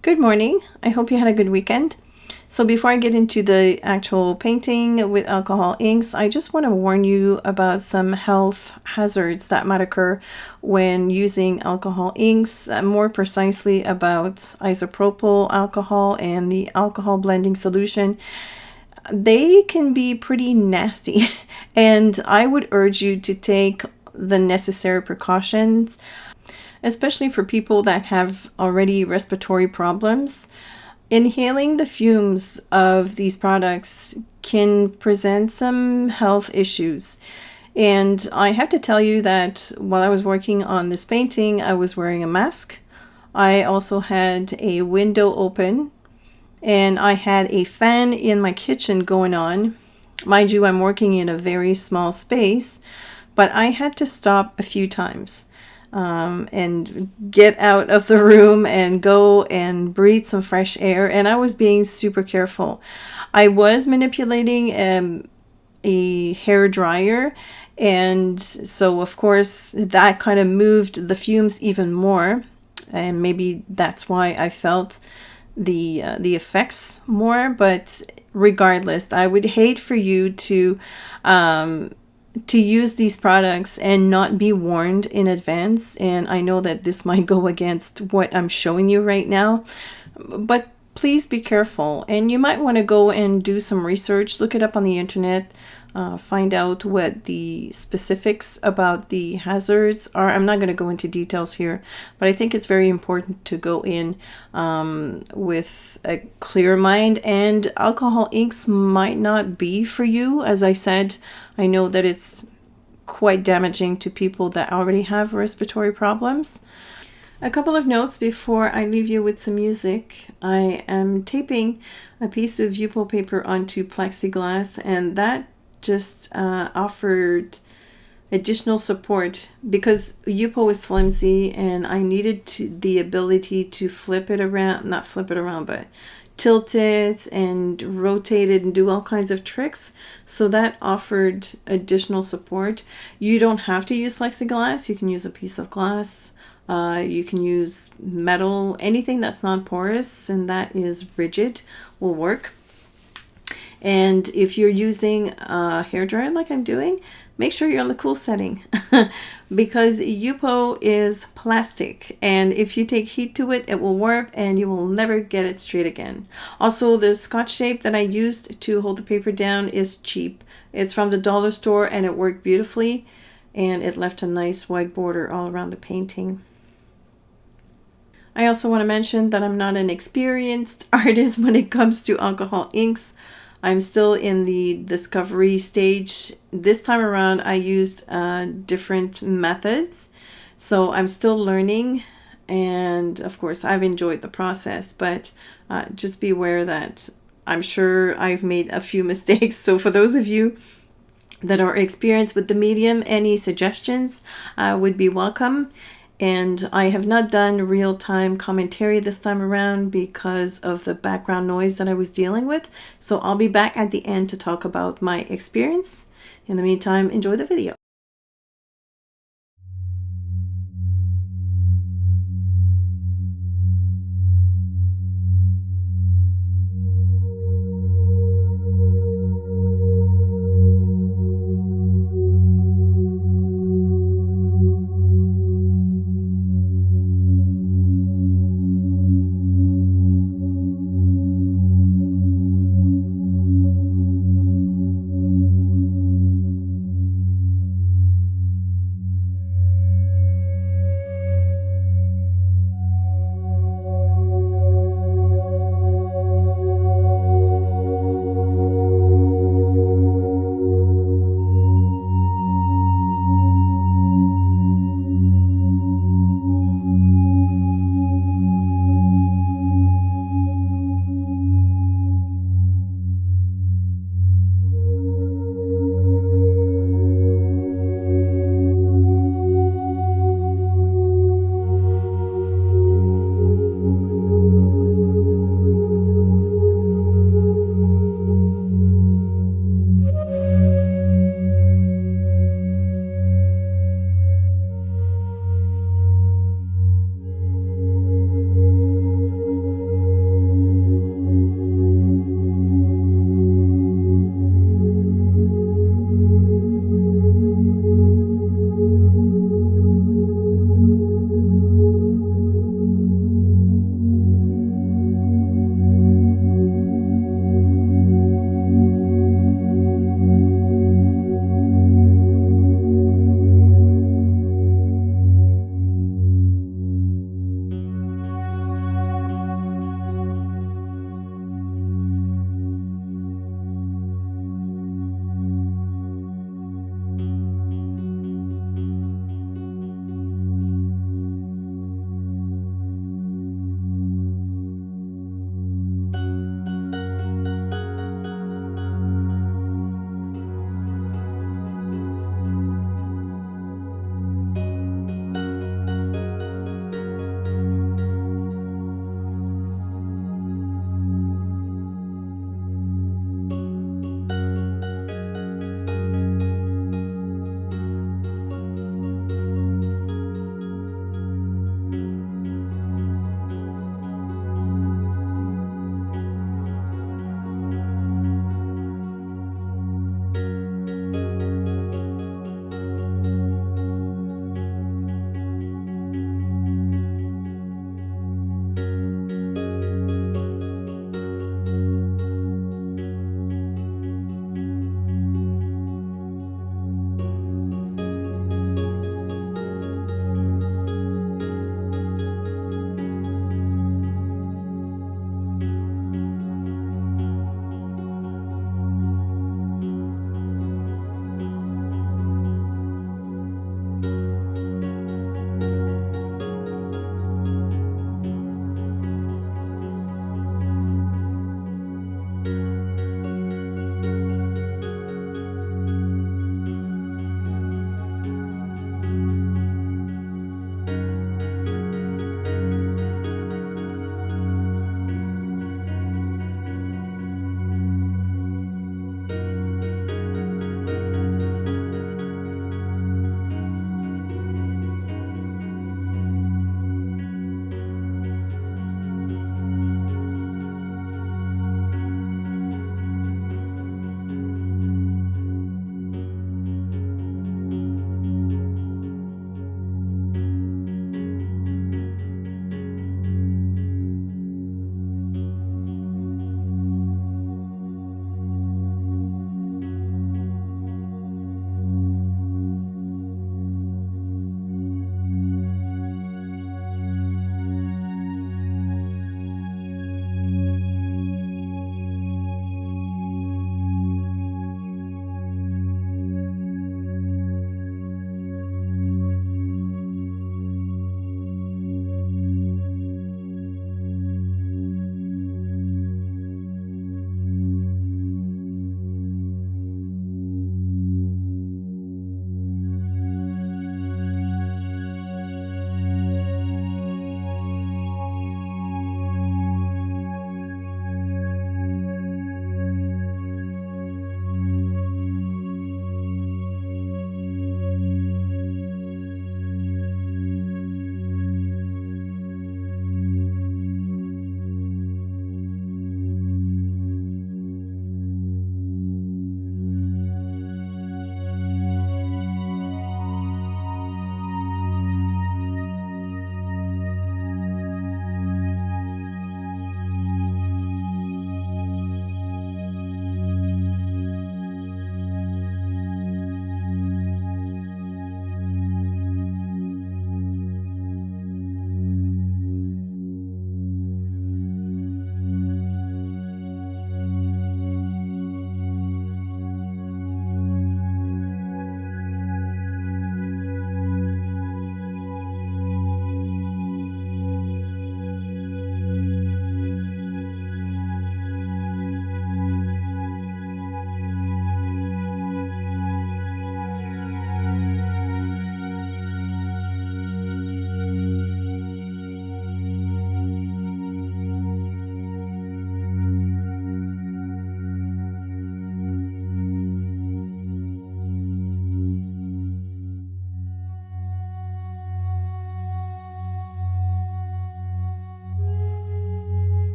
Good morning. I hope you had a good weekend. So before I get into the actual painting with alcohol inks, I just want to warn you about some health hazards that might occur when using alcohol inks, more precisely about isopropyl alcohol and the alcohol blending solution. They can be pretty nasty, and I would urge you to take the necessary precautions, especially for people that have already respiratory problems. Inhaling the fumes of these products can present some health issues. And I have to tell you that while I was working on this painting, I was wearing a mask. I also had a window open, and I had a fan in my kitchen going on. Mind you, I'm working in a very small space, but I had to stop a few times and get out of the room and go and breathe some fresh air. And I was being super careful. I was manipulating a hair dryer, and so of course that kind of moved the fumes even more, and maybe that's why I felt the effects more. But regardless, I would hate for you to use these products and not be warned in advance. And I know that this might go against what I'm showing you right now, but please be careful. And you might want to go and do some research, look it up on the internet, find out what the specifics about the hazards are. I'm not going to go into details here, but I think it's very important to go in with a clear mind. And alcohol inks might not be for you. As I said, I know that it's quite damaging to people that already have respiratory problems. A couple of notes before I leave you with some music. I am taping a piece of yupo paper onto plexiglass, and that just offered additional support because yupo is flimsy, and I needed the ability to flip it around, not flip it around, but tilt it and rotate it and do all kinds of tricks. So that offered additional support. You don't have to use plexiglass. You can use a piece of glass. You can use metal, anything that's non-porous and that is rigid will work. And if you're using a hairdryer like I'm doing, make sure you're on the cool setting because yupo is plastic, and if you take heat to it, it will warp and you will never get it straight again. Also, the scotch tape that I used to hold the paper down is cheap. It's from the dollar store and it worked beautifully, and it left a nice white border all around the painting. I also want to mention that I'm not an experienced artist when it comes to alcohol inks. I'm still in the discovery stage. This time around, I used different methods. So I'm still learning. And of course, I've enjoyed the process. But just be aware that I'm sure I've made a few mistakes. So for those of you that are experienced with the medium, any suggestions would be welcome. And I have not done real-time commentary this time around because of the background noise that I was dealing with. So I'll be back at the end to talk about my experience. In the meantime, enjoy the video.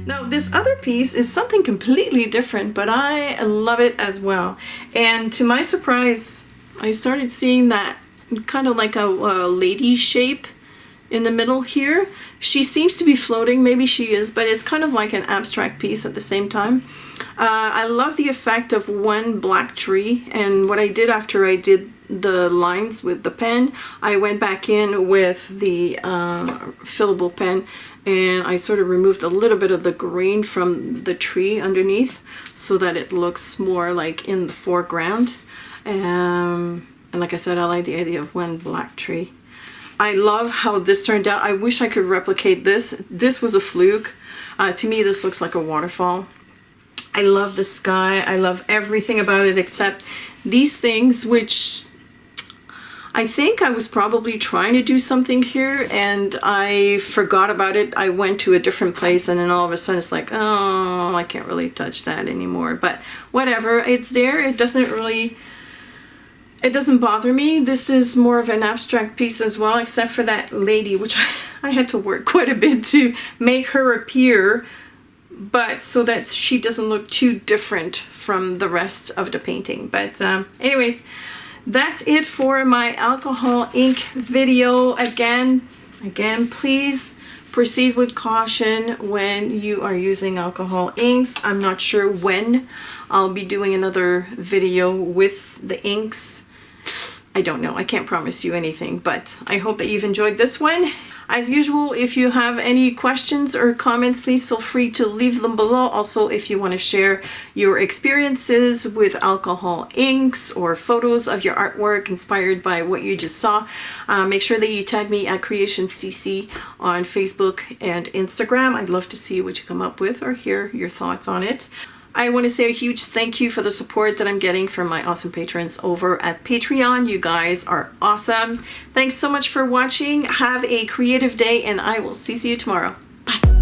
Now this other piece is something completely different, but I love it as well. And to my surprise, I started seeing that kind of like a lady shape in the middle here. She seems to be floating, maybe she is, but it's kind of like an abstract piece at the same time. I love the effect of one black tree, and what I did after I did the lines with the pen, I went back in with the fillable pen and I sort of removed a little bit of the green from the tree underneath so that it looks more like in the foreground. And like I said, I like the idea of one black tree. I love how this turned out. I wish I could replicate this. This was a fluke. To me, this looks like a waterfall. I love the sky. I love everything about it except these things, which I think I was probably trying to do something here and I forgot about it. I went to a different place and then all of a sudden it's like, oh, I can't really touch that anymore. But whatever, it's there. It doesn't bother me. This is more of an abstract piece as well, except for that lady, which I had to work quite a bit to make her appear, but so that she doesn't look too different from the rest of the painting. But anyways, that's it for my alcohol ink video. Again, please proceed with caution when you are using alcohol inks. I'm not sure when I'll be doing another video with the inks. I don't know. I can't promise you anything, but I hope that you've enjoyed this one. As usual, if you have any questions or comments, please feel free to leave them below. Also, if you want to share your experiences with alcohol inks or photos of your artwork inspired by what you just saw, make sure that you tag me at Créations CeeCee on Facebook and Instagram. I'd love to see what you come up with or hear your thoughts on it. I want to say a huge thank you for the support that I'm getting from my awesome patrons over at Patreon. You guys are awesome. Thanks so much for watching. Have a creative day and I will see you tomorrow. Bye.